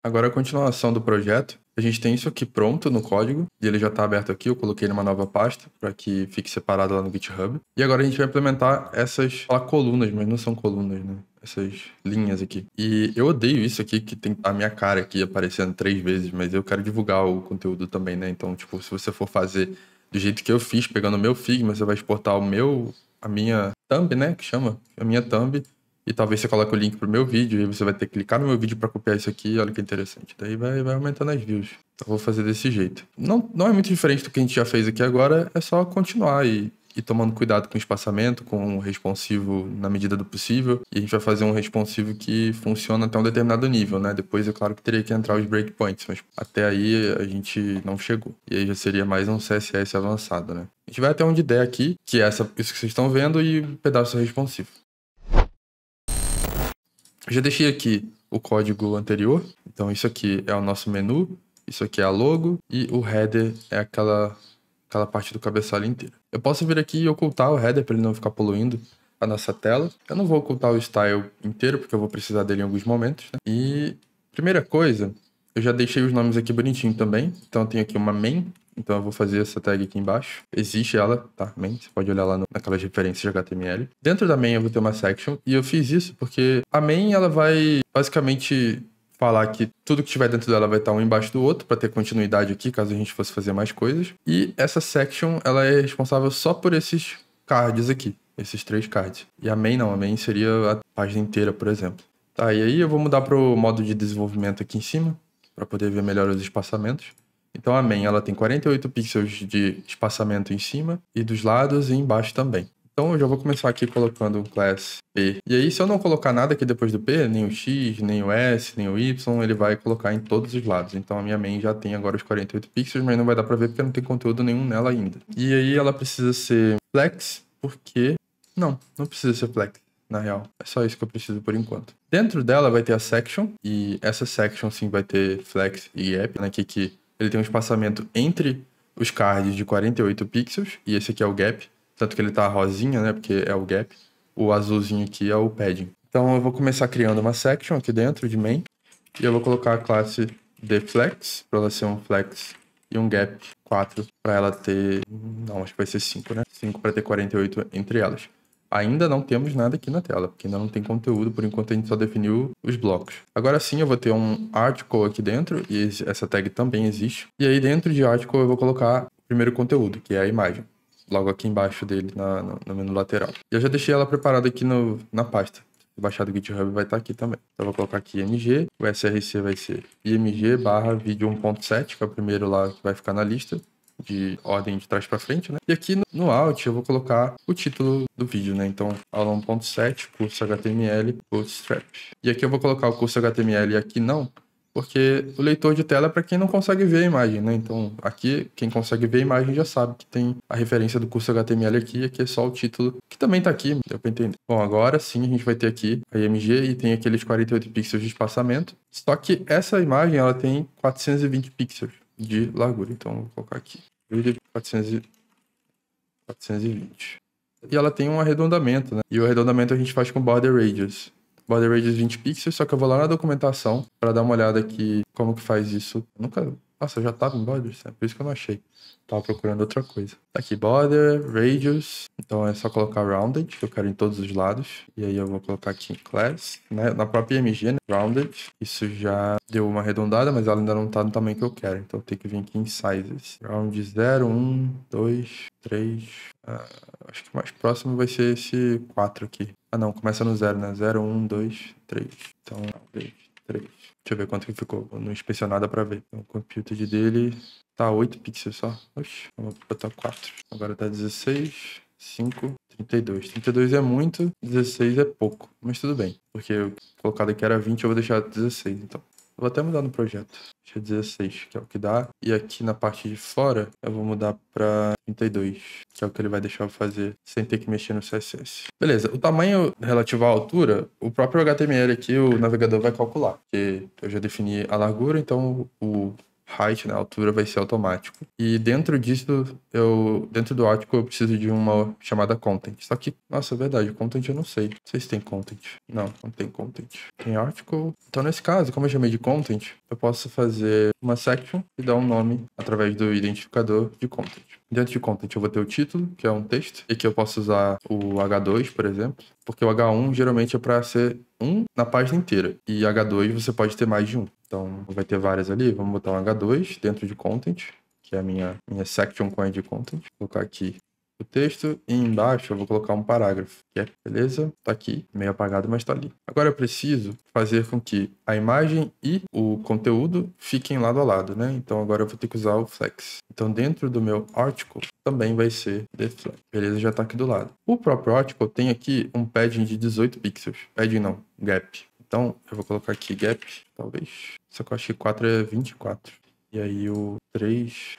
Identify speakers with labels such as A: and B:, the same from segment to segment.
A: Agora a continuação do projeto. A gente tem isso aqui pronto no código, e ele já está aberto aqui, eu coloquei numa nova pasta para que fique separado lá no GitHub. E agora a gente vai implementar essas colunas, mas não são colunas, né? Essas linhas aqui. E eu odeio isso aqui, que tem a minha cara aqui aparecendo 3 vezes, mas eu quero divulgar o conteúdo também, né? Então, tipo, se você for fazer do jeito que eu fiz, pegando o meu Figma, você vai exportar a minha thumb, né? Que chama? A minha thumb. E talvez você coloque o link pro meu vídeo, e aí você vai ter que clicar no meu vídeo para copiar isso aqui, olha que interessante. Daí vai aumentando as views. Então eu vou fazer desse jeito. Não é muito diferente do que a gente já fez aqui agora, é só continuar e tomando cuidado com o espaçamento, com o responsivo na medida do possível. E a gente vai fazer um responsivo que funciona até um determinado nível, né? Depois é claro que teria que entrar os breakpoints, mas até aí a gente não chegou. E aí já seria mais um CSS avançado, né? A gente vai até onde der aqui, que é isso que vocês estão vendo, e um pedaço responsivo. Já deixei aqui o código anterior, então isso aqui é o nosso menu, isso aqui é a logo e o header é aquela parte do cabeçalho inteiro. Eu posso vir aqui e ocultar o header para ele não ficar poluindo a nossa tela. Eu não vou ocultar o style inteiro porque eu vou precisar dele em alguns momentos, né? E primeira coisa, eu já deixei os nomes aqui bonitinho também. Então eu tenho aqui uma main. Então eu vou fazer essa tag aqui embaixo. Existe ela, tá? Main. Você pode olhar lá naquelas referências de HTML. Dentro da main eu vou ter uma section. E eu fiz isso porque a main ela vai basicamente falar que tudo que tiver dentro dela vai estar um embaixo do outro para ter continuidade aqui, caso a gente fosse fazer mais coisas. E essa section ela é responsável só por esses cards aqui. Esses 3 cards. E a main não. A main seria a página inteira, por exemplo. Tá, e aí eu vou mudar para o modo de desenvolvimento aqui em cima para poder ver melhor os espaçamentos. Então a main ela tem 48 pixels de espaçamento em cima e dos lados e embaixo também. Então eu já vou começar aqui colocando o class P. E aí se eu não colocar nada aqui depois do P, nem o X, nem o S, nem o Y, ele vai colocar em todos os lados. Então a minha main já tem agora os 48 pixels, mas não vai dar pra ver porque não tem conteúdo nenhum nela ainda. E aí ela precisa ser flex, porque... Não precisa ser flex. Na real, é só isso que eu preciso por enquanto. Dentro dela vai ter a section, e essa section sim vai ter flex e gap, né? Que ele tem um espaçamento entre os cards de 48 pixels, e esse aqui é o gap, tanto que ele tá rosinha, né? Porque é o gap. O azulzinho aqui é o padding. Então eu vou começar criando uma section aqui dentro de main, e eu vou colocar a classe deflex, para ela ser um flex e um gap 4, para ela ter... Não, acho que vai ser 5, né? 5 para ter 48 entre elas. Ainda não temos nada aqui na tela, porque ainda não tem conteúdo, por enquanto a gente só definiu os blocos. Agora sim eu vou ter um article aqui dentro, e essa tag também existe. E aí dentro de article eu vou colocar o primeiro conteúdo, que é a imagem, logo aqui embaixo dele, no menu lateral. E eu já deixei ela preparada aqui na pasta. Se baixar do GitHub vai estar aqui também. Então eu vou colocar aqui img, o src vai ser img/vídeo 1.7, que é o primeiro lá que vai ficar na lista, de ordem de trás para frente, né? E aqui no Alt eu vou colocar o título do vídeo, né? Então, aula 1.7, curso HTML, Bootstrap. E aqui eu vou colocar o curso HTML e aqui não, porque o leitor de tela é para quem não consegue ver a imagem, né? Então, aqui, quem consegue ver a imagem já sabe que tem a referência do curso HTML aqui é só o título, que também tá aqui, deu para entender. Bom, agora sim a gente vai ter aqui a IMG e tem aqueles 48 pixels de espaçamento, só que essa imagem, ela tem 420 pixels de largura, então vou colocar aqui 420. E ela tem um arredondamento, né? E o arredondamento a gente faz com border radius. Border radius 20 pixels, só que eu vou lá na documentação para dar uma olhada aqui como que faz isso. Nossa, eu já tava em borders, é por isso que eu não achei. Tava procurando outra coisa. Tá aqui, border, radius. Então é só colocar rounded, que eu quero em todos os lados. E aí eu vou colocar aqui em class, né? Na própria IMG, né? Rounded. Isso já deu uma arredondada, mas ela ainda não tá no tamanho que eu quero. Então eu tenho que vir aqui em sizes. Round 0, 1, 2, 3. Acho que o mais próximo vai ser esse 4 aqui. Ah não, começa no 0, né? 0, 1, 2, 3. Então, 2, 3. Deixa eu ver quanto que ficou. Não inspecionar nada pra ver. Então, o compute dele tá 8 pixels só. Oxi, vamos botar 4. Agora tá 16, 5, 32. 32 é muito, 16 é pouco. Mas tudo bem. Porque eu colocado aqui era 20, eu vou deixar 16, então. Eu vou até mudar no projeto. Deixa 16, que é o que dá. E aqui na parte de fora, eu vou mudar pra 32, que é o que ele vai deixar eu fazer sem ter que mexer no CSS. Beleza, o tamanho relativo à altura, o próprio HTML aqui, o navegador vai calcular. Porque eu já defini a largura, então o height, né, a altura, vai ser automático. E dentro disso, dentro do article, eu preciso de uma chamada content. Só que, nossa, é verdade, content eu não sei. Não sei se tem content. Não, não tem content. Tem article. Então, nesse caso, como eu chamei de content, eu posso fazer uma section e dar um nome através do identificador de content. Dentro de content eu vou ter o título, que é um texto, e que eu posso usar o H2, por exemplo, porque o H1 geralmente é para ser um na página inteira, e H2 você pode ter mais de um. Então vai ter várias ali, vamos botar um H2 dentro de content, que é a minha section com de content. Vou colocar aqui o texto e embaixo eu vou colocar um parágrafo, que é, beleza? Tá aqui, meio apagado, mas tá ali. Agora eu preciso fazer com que a imagem e o conteúdo fiquem lado a lado, né? Então agora eu vou ter que usar o flex. Então dentro do meu article também vai ser the flex. Beleza, já tá aqui do lado. O próprio article tem aqui um padding de 18 pixels. Padding não, gap. Então eu vou colocar aqui gap, talvez. Só que eu acho que 4 é 24. E aí o 3.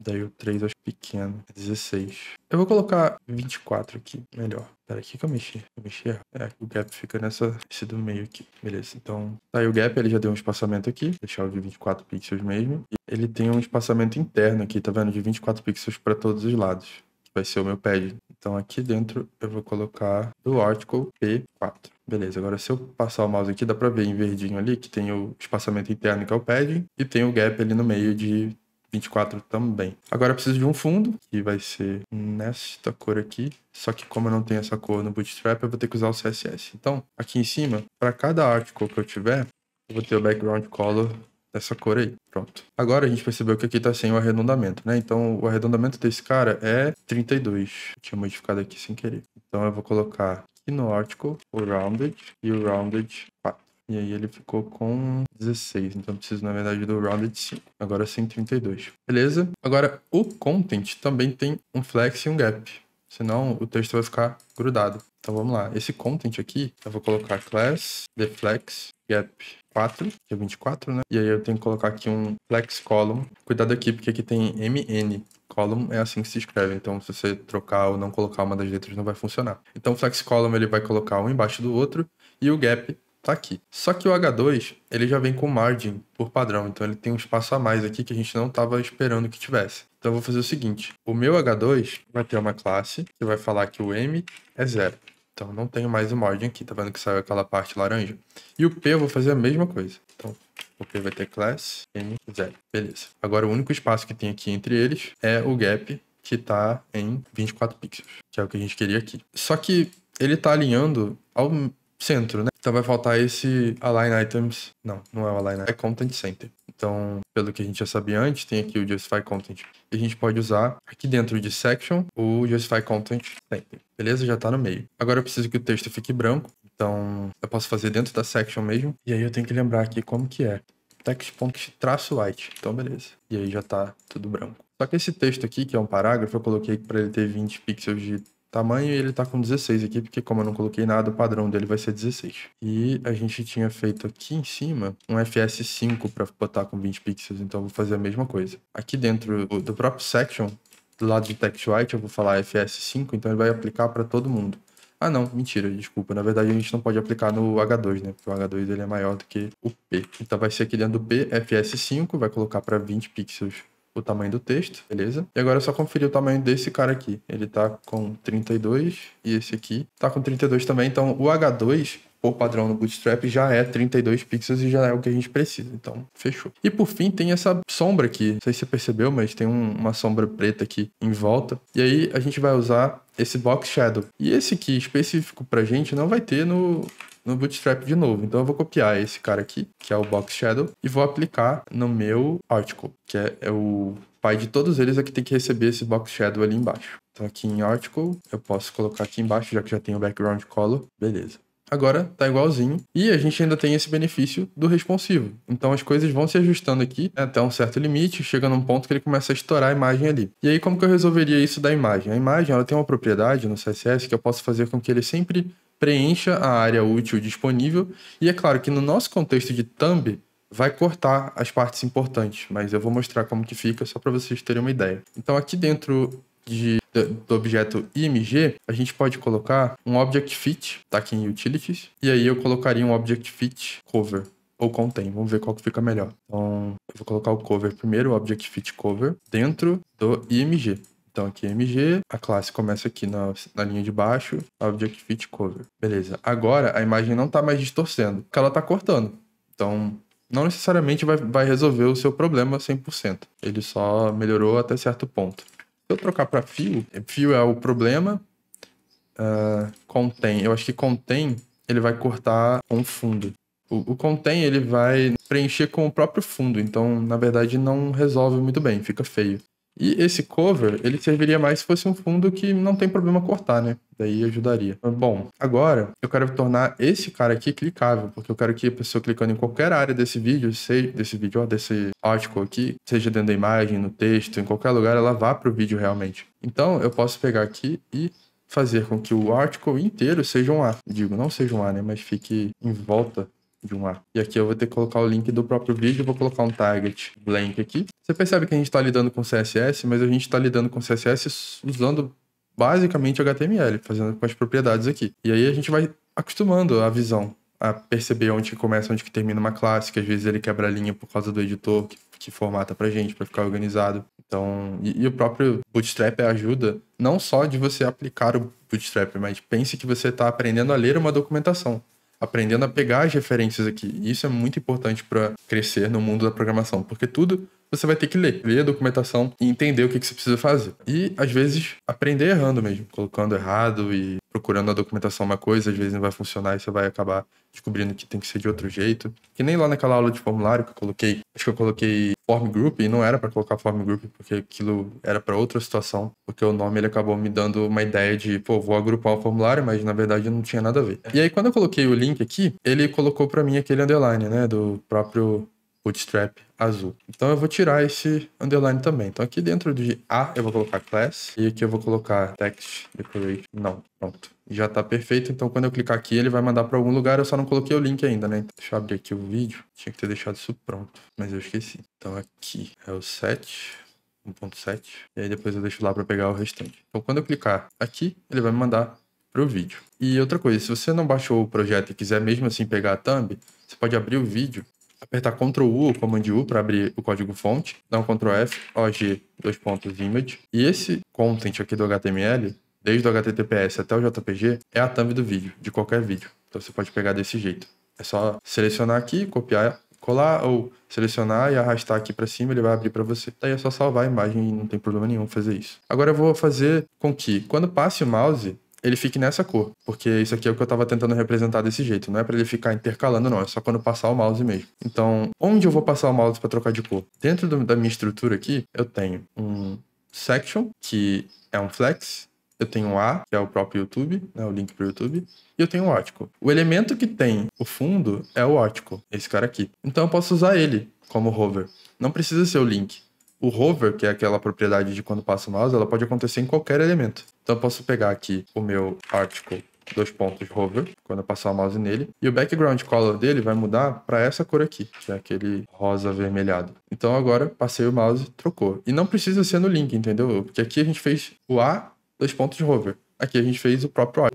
A: Daí o 3 eu acho pequeno, 16. Eu vou colocar 24 aqui, melhor. Pera, aqui que eu mexi. Eu mexi errado. O gap fica esse do meio aqui. Beleza, então... Tá aí o gap, ele já deu um espaçamento aqui. Vou deixar o de 24 pixels mesmo. E ele tem um espaçamento interno aqui, tá vendo? De 24 pixels para todos os lados. Que vai ser o meu pad. Então aqui dentro eu vou colocar do article P4. Beleza, agora se eu passar o mouse aqui, dá pra ver em verdinho ali que tem o espaçamento interno, que é o padding, e tem o gap ali no meio de 24 também. Agora eu preciso de um fundo, que vai ser nesta cor aqui. Só que como eu não tenho essa cor no Bootstrap, eu vou ter que usar o CSS. Então, aqui em cima, para cada article que eu tiver, eu vou ter o background color dessa cor aí. Pronto. Agora a gente percebeu que aqui tá sem o arredondamento, né? Então, o arredondamento desse cara é 32. Eu tinha modificado aqui sem querer. Então, eu vou colocar aqui no article o rounded e o rounded 4. E aí ele ficou com 16, então eu preciso, na verdade, do rounded 5. Agora sim, 32. Beleza? Agora, o content também tem um flex e um gap. Senão, o texto vai ficar grudado. Então, vamos lá. Esse content aqui, eu vou colocar class, deflex, gap 4, que é 24, né? E aí eu tenho que colocar aqui um flex column. Cuidado aqui, porque aqui tem MN. Column é assim que se escreve, então se você trocar ou não colocar uma das letras não vai funcionar. Então, o flex column ele vai colocar um embaixo do outro e o gap tá aqui. Só que o H2, ele já vem com margin por padrão, então ele tem um espaço a mais aqui que a gente não estava esperando que tivesse. Então eu vou fazer o seguinte, o meu H2 vai ter uma classe que vai falar que o M é 0. Então não tenho mais o margin aqui, tá vendo que saiu aquela parte laranja? E o P eu vou fazer a mesma coisa. Então o P vai ter class M0. Beleza. Agora o único espaço que tem aqui entre eles é o gap, que tá em 24 pixels, que é o que a gente queria aqui. Só que ele tá alinhando ao centro, né? Então vai faltar esse align items. Não, não é o align, é content center. Então, pelo que a gente já sabia antes, tem aqui o justify content. E a gente pode usar aqui dentro de section o justify content center. Beleza? Já tá no meio. Agora eu preciso que o texto fique branco. Então, eu posso fazer dentro da section mesmo. E aí eu tenho que lembrar aqui como que é. Text.white. Então, beleza. E aí já tá tudo branco. Só que esse texto aqui, que é um parágrafo, eu coloquei para ele ter 20 pixels de tamanho e ele tá com 16 aqui, porque como eu não coloquei nada, o padrão dele vai ser 16. E a gente tinha feito aqui em cima um FS5 para botar com 20 pixels, então eu vou fazer a mesma coisa. Aqui dentro do próprio section, do lado de text white, eu vou falar FS5, então ele vai aplicar para todo mundo. Ah não, mentira, desculpa. Na verdade a gente não pode aplicar no H2, né? Porque o H2 ele é maior do que o P. Então vai ser aqui dentro do P, FS5, vai colocar para 20 pixels o tamanho do texto, beleza? E agora é só conferir o tamanho desse cara aqui. Ele tá com 32 e esse aqui tá com 32 também. Então o H2, por padrão no Bootstrap, já é 32 pixels e já é o que a gente precisa. Então, fechou. E por fim, tem essa sombra aqui. Não sei se você percebeu, mas tem uma sombra preta aqui em volta. E aí a gente vai usar esse Box Shadow. E esse aqui, específico pra gente, não vai ter no Bootstrap de novo. Então eu vou copiar esse cara aqui, que é o Box Shadow, e vou aplicar no meu article, que é o pai de todos eles, é que tem que receber esse Box Shadow ali embaixo. Então aqui em article, eu posso colocar aqui embaixo, já que já tem o background color. Beleza. Agora tá igualzinho. E a gente ainda tem esse benefício do responsivo. Então as coisas vão se ajustando aqui até um certo limite, chega num ponto que ele começa a estourar a imagem ali. E aí como que eu resolveria isso da imagem? A imagem ela tem uma propriedade no CSS que eu posso fazer com que ele sempre preencha a área útil disponível. E é claro que no nosso contexto de thumb vai cortar as partes importantes, mas eu vou mostrar como que fica só para vocês terem uma ideia. Então aqui dentro do objeto img, a gente pode colocar um object fit, tá aqui em utilities, e aí eu colocaria um object fit cover, ou contém. Vamos ver qual que fica melhor. Então, eu vou colocar o cover primeiro, o Object Fit Cover, dentro do IMG. Então, aqui IMG, a classe começa aqui na linha de baixo, Object Fit Cover. Beleza. Agora, a imagem não está mais distorcendo, porque ela está cortando. Então, não necessariamente vai resolver o seu problema 100%. Ele só melhorou até certo ponto. Se eu trocar para fio, fio é o problema. Contém, eu acho que contém, ele vai cortar com o fundo. O contém, ele vai preencher com o próprio fundo. Então, na verdade, não resolve muito bem, fica feio. E esse cover, ele serviria mais se fosse um fundo que não tem problema cortar, né? Daí ajudaria. Bom, agora eu quero tornar esse cara aqui clicável, porque eu quero que a pessoa clicando em qualquer área desse vídeo, desse article aqui, seja dentro da imagem, no texto, em qualquer lugar, ela vá para o vídeo realmente. Então, eu posso pegar aqui e fazer com que o article inteiro seja um A. Digo, não seja um A, né? Mas fique em volta de um A. E aqui eu vou ter que colocar o link do próprio vídeo, vou colocar um target blank aqui. Você percebe que a gente está lidando com CSS, mas a gente está lidando com CSS usando basicamente HTML, fazendo com as propriedades aqui. E aí a gente vai acostumando a visão, a perceber onde que começa, onde que termina uma classe, que às vezes ele quebra a linha por causa do editor, que formata pra gente, pra ficar organizado. Então, e o próprio Bootstrap ajuda não só de você aplicar o Bootstrap, mas pense que você está aprendendo a ler uma documentação, aprendendo a pegar as referências aqui. E isso é muito importante para crescer no mundo da programação, porque tudo você vai ter que ler a documentação e entender o que você precisa fazer. E, às vezes, aprender errando mesmo, colocando errado e procurando na documentação uma coisa, às vezes não vai funcionar e você vai acabar descobrindo que tem que ser de outro jeito. Que nem lá naquela aula de formulário que eu coloquei, acho que eu coloquei form group e não era para colocar form group, porque aquilo era para outra situação, porque o nome ele acabou me dando uma ideia de, pô, vou agrupar o formulário, mas na verdade não tinha nada a ver. E aí quando eu coloquei o link aqui, ele colocou para mim aquele underline, né, do próprio Bootstrap azul. Então eu vou tirar esse underline também. Então aqui dentro de A eu vou colocar class e aqui eu vou colocar text decoration. Não, pronto. Já tá perfeito. Então quando eu clicar aqui ele vai mandar para algum lugar. Eu só não coloquei o link ainda, né? Deixa eu abrir aqui o vídeo. Tinha que ter deixado isso pronto, mas eu esqueci. Então aqui é o 1.7 e aí depois eu deixo lá para pegar o restante. Então quando eu clicar aqui ele vai me mandar pro vídeo. E outra coisa, se você não baixou o projeto e quiser mesmo assim pegar a thumb, você pode abrir o vídeo, apertar Ctrl U ou Command U para abrir o código fonte, dar um Ctrl F, OG, image. E esse content aqui do HTML, desde o HTTPS até o JPG, é a thumb do vídeo, de qualquer vídeo. Então você pode pegar desse jeito. É só selecionar aqui, copiar, colar ou selecionar e arrastar aqui para cima, ele vai abrir para você. Daí é só salvar a imagem e não tem problema nenhum fazer isso. Agora eu vou fazer com que, quando passe o mouse, ele fique nessa cor, porque isso aqui é o que eu estava tentando representar desse jeito, não é para ele ficar intercalando não, é só quando passar o mouse mesmo. Então, onde eu vou passar o mouse para trocar de cor? Dentro da minha estrutura aqui, eu tenho um section, que é um flex, eu tenho um A, que é o próprio YouTube, né, o link para o YouTube, e eu tenho um article. O elemento que tem o fundo é o article, esse cara aqui. Então eu posso usar ele como hover, não precisa ser o link. O hover, que é aquela propriedade de quando passa o mouse, ela pode acontecer em qualquer elemento. Então eu posso pegar aqui o meu article, hover, quando eu passar o mouse nele, e o background color dele vai mudar para essa cor aqui, que é aquele rosa avermelhado. Então agora passei o mouse, trocou. E não precisa ser no link, entendeu? Porque aqui a gente fez o A, hover. Aqui a gente fez o próprio A,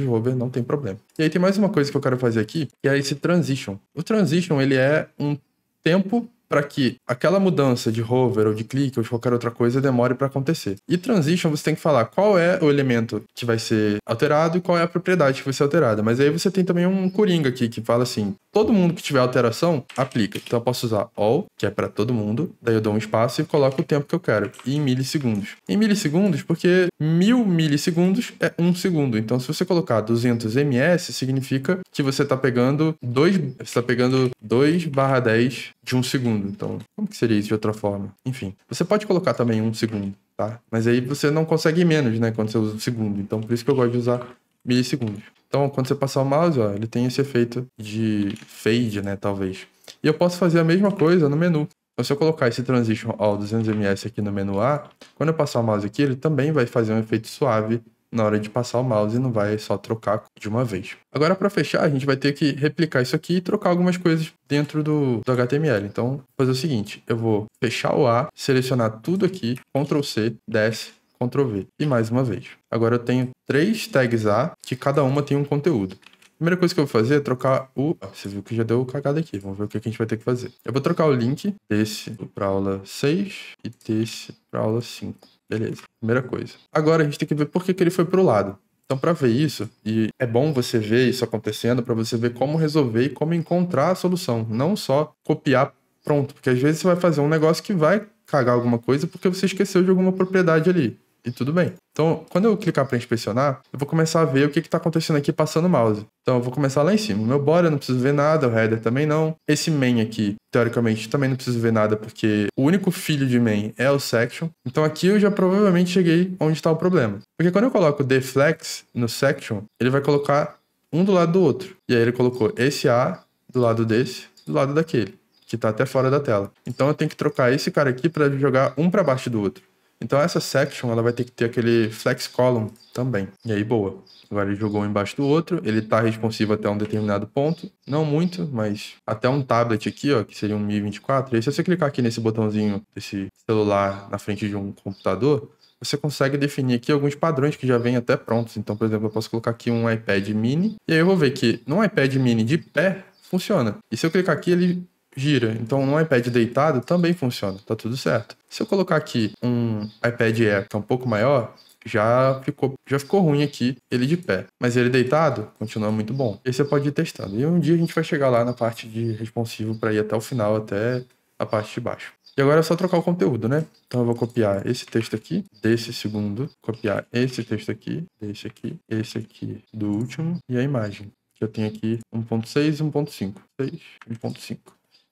A: hover, não tem problema. E aí tem mais uma coisa que eu quero fazer aqui, que é esse transition. O transition, ele é um tempo para que aquela mudança de hover ou de clique ou de qualquer outra coisa demore para acontecer. E transition você tem que falar qual é o elemento que vai ser alterado e qual é a propriedade que vai ser alterada. Mas aí você tem também um coringa aqui que fala assim, todo mundo que tiver alteração, aplica. Então eu posso usar all, que é para todo mundo, daí eu dou um espaço e coloco o tempo que eu quero, e em milissegundos. Em milissegundos, porque 1000 milissegundos é 1 segundo. Então se você colocar 200 ms, significa que você está pegando 2/10 de 1 segundo. Então, como que seria isso de outra forma? Enfim, você pode colocar também 1 segundo, tá? Mas aí você não consegue ir menos, né, quando você usa o segundo. Então, por isso que eu gosto de usar milissegundos. Então, quando você passar o mouse, ó, ele tem esse efeito de fade, né, talvez. E eu posso fazer a mesma coisa no menu. Então, se eu colocar esse transition all 200 ms aqui no menu A, quando eu passar o mouse aqui, ele também vai fazer um efeito suave na hora de passar o mouse e não vai só trocar de uma vez. Agora, para fechar, a gente vai ter que replicar isso aqui e trocar algumas coisas dentro do HTML. Então, vou fazer o seguinte, eu vou fechar o A, selecionar tudo aqui, Ctrl C, desce, Ctrl V. E mais uma vez. Agora eu tenho 3 tags A, que cada uma tem um conteúdo. Primeira coisa que eu vou fazer é trocar o... Você viu que já deu cagada aqui. Vamos ver o que a gente vai ter que fazer. Eu vou trocar o link desse para aula 6 e desse para aula 5. Beleza, primeira coisa. Agora a gente tem que ver por que ele foi pro lado. Então, para ver isso, e é bom você ver isso acontecendo para você ver como resolver e como encontrar a solução. Não só copiar pronto, porque às vezes você vai fazer um negócio que vai cagar alguma coisa porque você esqueceu de alguma propriedade ali. E tudo bem. Então, quando eu clicar para inspecionar, eu vou começar a ver o que está acontecendo aqui passando o mouse. Então, eu vou começar lá em cima. O meu body eu não preciso ver nada, o header também não. Esse main aqui, teoricamente, também não preciso ver nada, porque o único filho de main é o section. Então, aqui eu já provavelmente cheguei onde está o problema. Porque quando eu coloco o deflex no section, ele vai colocar um do lado do outro. E aí ele colocou esse A do lado desse, do lado daquele, que está até fora da tela. Então, eu tenho que trocar esse cara aqui para jogar um para baixo do outro. Então essa section, ela vai ter que ter aquele flex column também. E aí, boa. Agora ele jogou um embaixo do outro, ele tá responsivo até um determinado ponto. Não muito, mas até um tablet aqui, ó, que seria um Mi 24. E aí, se você clicar aqui nesse botãozinho desse celular na frente de um computador, você consegue definir aqui alguns padrões que já vêm até prontos. Então, por exemplo, eu posso colocar aqui um iPad mini. E aí eu vou ver que no iPad mini de pé, funciona. E se eu clicar aqui, ele gira. Então, no iPad deitado também funciona, tá tudo certo. Se eu colocar aqui um iPad Air que é um pouco maior, já ficou ruim aqui ele de pé. Mas ele deitado continua muito bom. E aí você pode ir testando. E um dia a gente vai chegar lá na parte de responsivo para ir até o final, até a parte de baixo. E agora é só trocar o conteúdo, né? Então eu vou copiar esse texto aqui, desse segundo, copiar esse texto aqui, desse aqui, esse aqui do último e a imagem. Que eu tenho aqui 1.6 e 1.5. 6 e 1.5.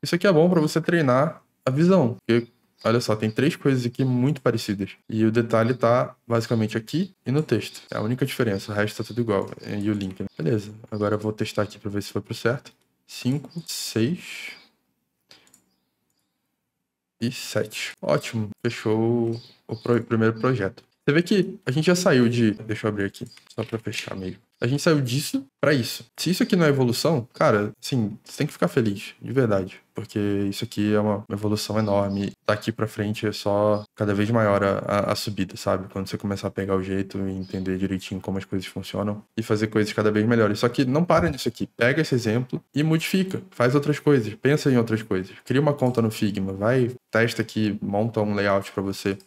A: Isso aqui é bom para você treinar a visão, porque, olha só, tem 3 coisas aqui muito parecidas. E o detalhe tá basicamente aqui e no texto. É a única diferença, o resto tá tudo igual. E o link, né? Beleza, agora eu vou testar aqui para ver se foi pro certo. 5, 6 e 7. Ótimo, fechou o primeiro projeto. Você vê que a gente já saiu de... Deixa eu abrir aqui, só para fechar meio. A gente saiu disso para isso. Se isso aqui não é evolução, cara, assim, você tem que ficar feliz, de verdade. Porque isso aqui é uma evolução enorme. Daqui para frente é só cada vez maior a subida, sabe? Quando você começar a pegar o jeito e entender direitinho como as coisas funcionam e fazer coisas cada vez melhores. Só que não para nisso aqui. Pega esse exemplo e modifica. Faz outras coisas. Pensa em outras coisas. Cria uma conta no Figma. Vai, testa aqui, monta um layout para você.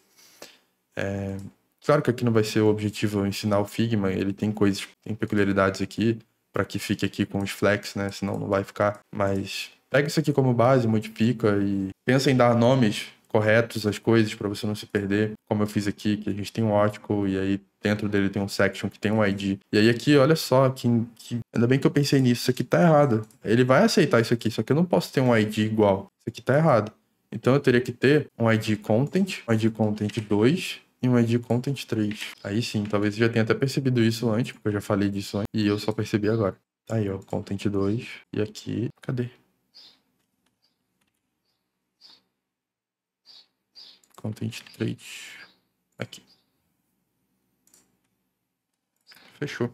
A: Claro que aqui não vai ser o objetivo ensinar o Figma, ele tem coisas, tem peculiaridades aqui, para que fique aqui com os flex, né? Senão não vai ficar. Mas pega isso aqui como base, modifica e pensa em dar nomes corretos às coisas para você não se perder, como eu fiz aqui, que a gente tem um article e aí dentro dele tem um section que tem um ID. E aí aqui, olha só, ainda bem que eu pensei nisso, isso aqui tá errado. Ele vai aceitar isso aqui, só que eu não posso ter um ID igual. Isso aqui tá errado. Então eu teria que ter um ID content, um ID content 2 e um ID content 3. Aí sim, talvez você já tenha até percebido isso antes, porque eu já falei disso antes, e eu só percebi agora. Tá aí, ó, content 2. E aqui, cadê? Content 3. Aqui. Fechou.